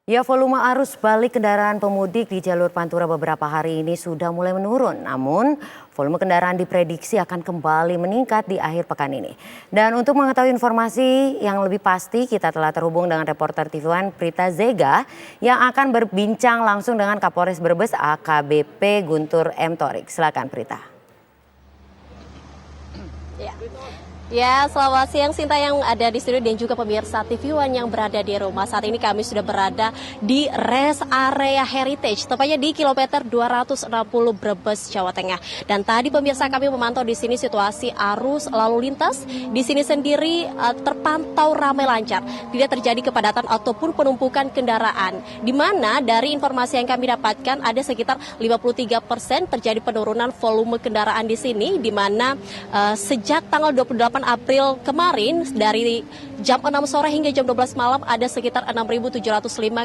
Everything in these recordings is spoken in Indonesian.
Ya, volume arus balik kendaraan pemudik di jalur Pantura beberapa hari ini sudah mulai menurun. Namun, volume kendaraan diprediksi akan kembali meningkat di akhir pekan ini. Dan untuk mengetahui informasi yang lebih pasti, kita telah terhubung dengan reporter TV One Prita Zega yang akan berbincang langsung dengan Kapolres Brebes AKBP Guntur M. Thorik. Silakan Prita. Ya, selamat siang Sinta yang ada di studio dan juga pemirsa TV One yang berada di rumah. Saat ini kami sudah berada di rest area Heritage, tepatnya di kilometer 260 Brebes, Jawa Tengah. Dan tadi pemirsa kami memantau di sini situasi arus lalu lintas. Di sini sendiri terpantau ramai lancar, tidak terjadi kepadatan ataupun penumpukan kendaraan. Di mana dari informasi yang kami dapatkan ada sekitar 53% terjadi penurunan volume kendaraan di sini, di mana sejak tanggal 28 April kemarin dari jam 6 sore hingga jam 12 malam ada sekitar 6.705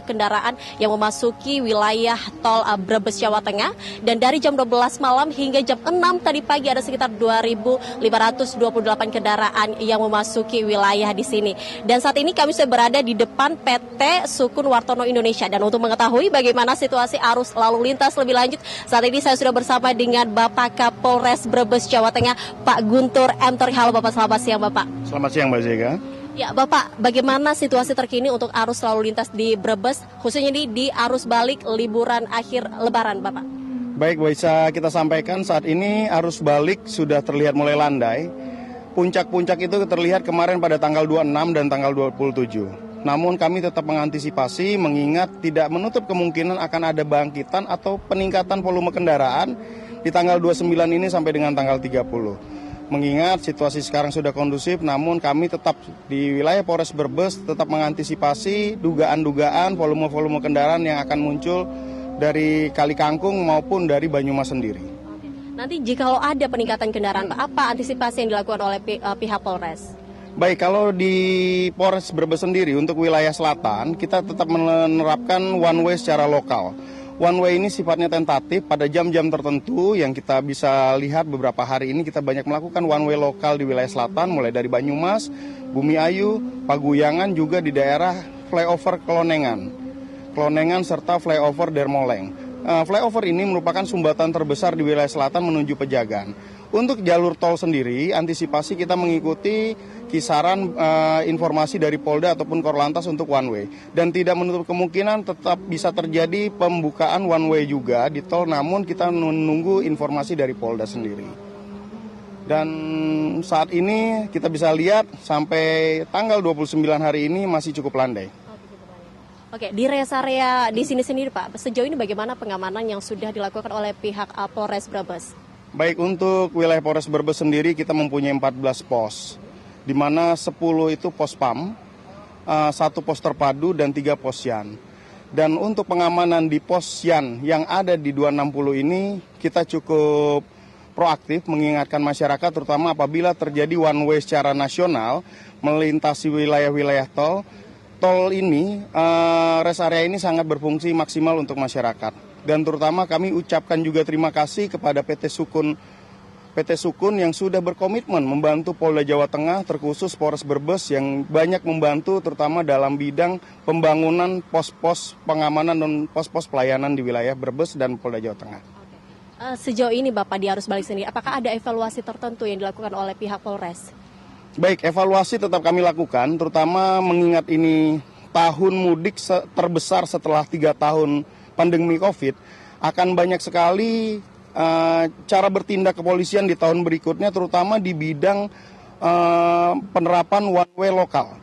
kendaraan yang memasuki wilayah tol Brebes Jawa Tengah, dan dari jam 12 malam hingga jam 6 tadi pagi ada sekitar 2.528 kendaraan yang memasuki wilayah di sini. Dan saat ini kami sudah berada di depan PT Sukun Wartono Indonesia, dan untuk mengetahui bagaimana situasi arus lalu lintas lebih lanjut, saat ini saya sudah bersama dengan Bapak Kapolres Brebes Jawa Tengah, Pak Guntur M. Thorik. Halo Bapak, selamat siang Bapak. Selamat siang Mbak Zega. Ya Bapak, bagaimana situasi terkini untuk arus lalu lintas di Brebes, khususnya di arus balik liburan akhir Lebaran Bapak? Baik, bisa kita sampaikan saat ini arus balik sudah terlihat mulai landai. Puncak-puncak itu terlihat kemarin pada tanggal 26 dan tanggal 27. Namun kami tetap mengantisipasi mengingat tidak menutup kemungkinan akan ada bangkitan atau peningkatan volume kendaraan di tanggal 29 ini sampai dengan tanggal 30. Mengingat situasi sekarang sudah kondusif, namun kami tetap di wilayah Polres Brebes tetap mengantisipasi dugaan-dugaan volume-volume kendaraan yang akan muncul dari Kali Kangkung maupun dari Banyumas sendiri. Nanti jika ada peningkatan kendaraan, apa antisipasi yang dilakukan oleh pihak Polres? Baik, kalau di Polres Brebes sendiri untuk wilayah selatan, kita tetap menerapkan one way secara lokal. One way ini sifatnya tentatif pada jam-jam tertentu yang kita bisa lihat beberapa hari ini kita banyak melakukan one way lokal di wilayah selatan, mulai dari Banyumas, Bumi Ayu, Paguyangan, juga di daerah flyover Klonengan serta flyover Dermoleng. Flyover ini merupakan sumbatan terbesar di wilayah selatan menuju Pejagan. Untuk jalur tol sendiri, antisipasi kita mengikuti kisaran informasi dari Polda ataupun Korlantas untuk one way. Dan tidak menutup kemungkinan tetap bisa terjadi pembukaan one way juga di tol, namun kita menunggu informasi dari Polda sendiri. Dan saat ini kita bisa lihat sampai tanggal 29 hari ini masih cukup landai. Oke, di rest area di sini sendiri Pak, sejauh ini bagaimana pengamanan yang sudah dilakukan oleh pihak Polres Brebes? Baik, untuk wilayah Polres Brebes sendiri kita mempunyai 14 pos, di mana 10 itu pos PAM, 1 pos terpadu dan 3 pos Yan. Dan untuk pengamanan di pos Yan yang ada di 260 ini kita cukup proaktif mengingatkan masyarakat, terutama apabila terjadi one way secara nasional melintasi wilayah-wilayah tol. Tol ini, rest area ini sangat berfungsi maksimal untuk masyarakat. Dan terutama kami ucapkan juga terima kasih kepada PT Sukun yang sudah berkomitmen membantu Polda Jawa Tengah, terkhusus Polres Brebes yang banyak membantu terutama dalam bidang pembangunan pos-pos pengamanan dan pos-pos pelayanan di wilayah Brebes dan Polda Jawa Tengah. Sejauh ini Bapak di arus balik sendiri, apakah ada evaluasi tertentu yang dilakukan oleh pihak Polres? Baik, evaluasi tetap kami lakukan, terutama mengingat ini tahun mudik terbesar setelah 3 tahun pandemi COVID, akan banyak sekali cara bertindak kepolisian di tahun berikutnya, terutama di bidang penerapan one way lokal.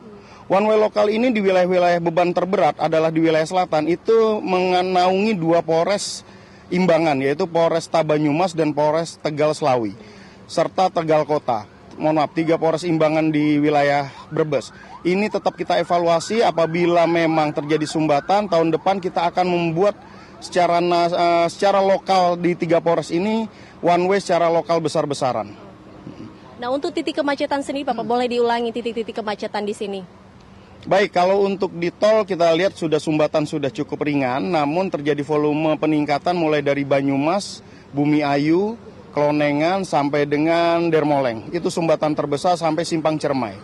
One way lokal ini di wilayah-wilayah beban terberat adalah di wilayah selatan, itu menaungi 2 Polres imbangan, yaitu Polres Banyumas dan Polres Tegal Slawi, serta Tegal Kota. 3 Polres imbangan di wilayah Brebes. Ini tetap kita evaluasi, apabila memang terjadi sumbatan, tahun depan kita akan membuat secara lokal di 3 Polres ini one way secara lokal besar-besaran. Nah, untuk titik kemacetan sendiri Bapak, boleh diulangi titik-titik kemacetan di sini? Baik, kalau untuk di tol kita lihat sumbatan sudah cukup ringan, namun terjadi volume peningkatan mulai dari Banyumas, Bumi Ayu, Klonengan sampai dengan Dermoleng. Itu sumbatan terbesar sampai Simpang Cermai.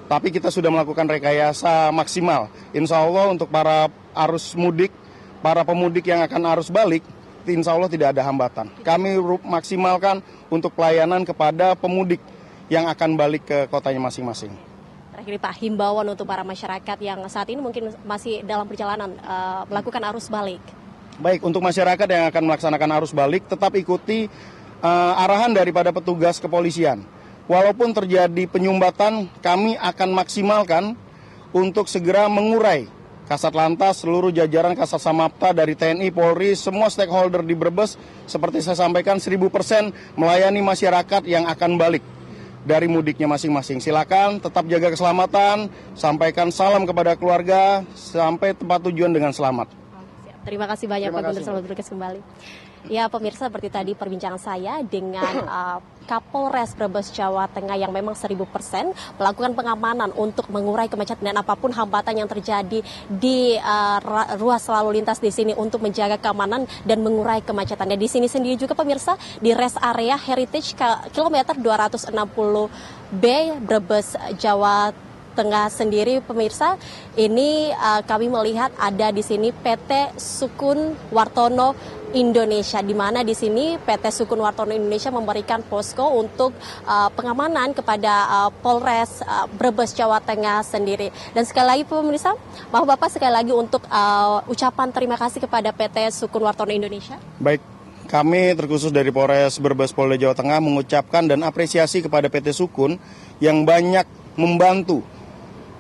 Tapi kita sudah melakukan rekayasa maksimal. Insya Allah untuk para arus mudik, para pemudik yang akan arus balik, insya Allah tidak ada hambatan. Kami maksimalkan untuk pelayanan kepada pemudik yang akan balik ke kotanya masing-masing. Terakhir Pak, himbauan untuk para masyarakat yang saat ini mungkin masih dalam perjalanan melakukan arus balik. Baik, untuk masyarakat yang akan melaksanakan arus balik, tetap ikuti arahan daripada petugas kepolisian. Walaupun terjadi penyumbatan, kami akan maksimalkan untuk segera mengurai. Kasat Lantas, seluruh jajaran Kasat Samapta dari TNI, Polri, semua stakeholder di Brebes, seperti saya sampaikan 1000% melayani masyarakat yang akan balik dari mudiknya masing-masing. Silakan tetap jaga keselamatan, sampaikan salam kepada keluarga, sampai tempat tujuan dengan selamat. Terima kasih banyak Pak Guntur, selamat bertugas kembali. Ya pemirsa, seperti tadi perbincangan saya dengan Kapolres Brebes Jawa Tengah yang memang 1000% melakukan pengamanan untuk mengurai kemacetan dan apapun hambatan yang terjadi di ruas lalu lintas di sini untuk menjaga keamanan dan mengurai kemacetan. Dan di sini sendiri juga pemirsa di rest area Heritage kilometer 260B Brebes Jawa Tengah sendiri pemirsa, ini kami melihat ada di sini PT Sukun Wartono Indonesia, di mana di sini PT Sukun Wartono Indonesia memberikan posko untuk pengamanan kepada Polres Brebes Jawa Tengah sendiri. Dan sekali lagi pemirsa, mau Bapak sekali lagi untuk ucapan terima kasih kepada PT Sukun Wartono Indonesia. Baik, kami terkhusus dari Polres Brebes Polda Jawa Tengah mengucapkan dan apresiasi kepada PT Sukun yang banyak membantu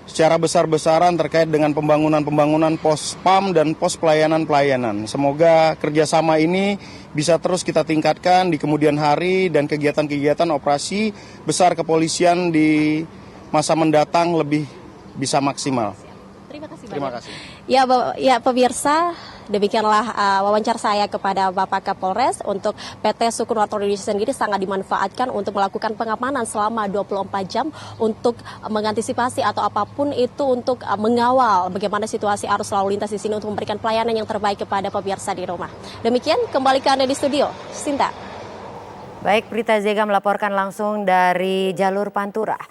secara besar-besaran terkait dengan pembangunan pos PAM dan pos pelayanan-pelayanan. Semoga kerjasama ini bisa terus kita tingkatkan di kemudian hari dan kegiatan-kegiatan operasi besar kepolisian di masa mendatang lebih bisa maksimal. Terima kasih banyak. Terima kasih. Ya pemirsa, demikianlah wawancara saya kepada Bapak Kapolres. Untuk PT Sukun Wartono Indonesia sendiri sangat dimanfaatkan untuk melakukan pengamanan selama 24 jam untuk mengantisipasi atau apapun itu untuk mengawal bagaimana situasi arus lalu lintas di sini untuk memberikan pelayanan yang terbaik kepada pemirsa di rumah. Demikian, kembali ke Anda di studio. Sinta. Baik, Prita Zega melaporkan langsung dari jalur Pantura.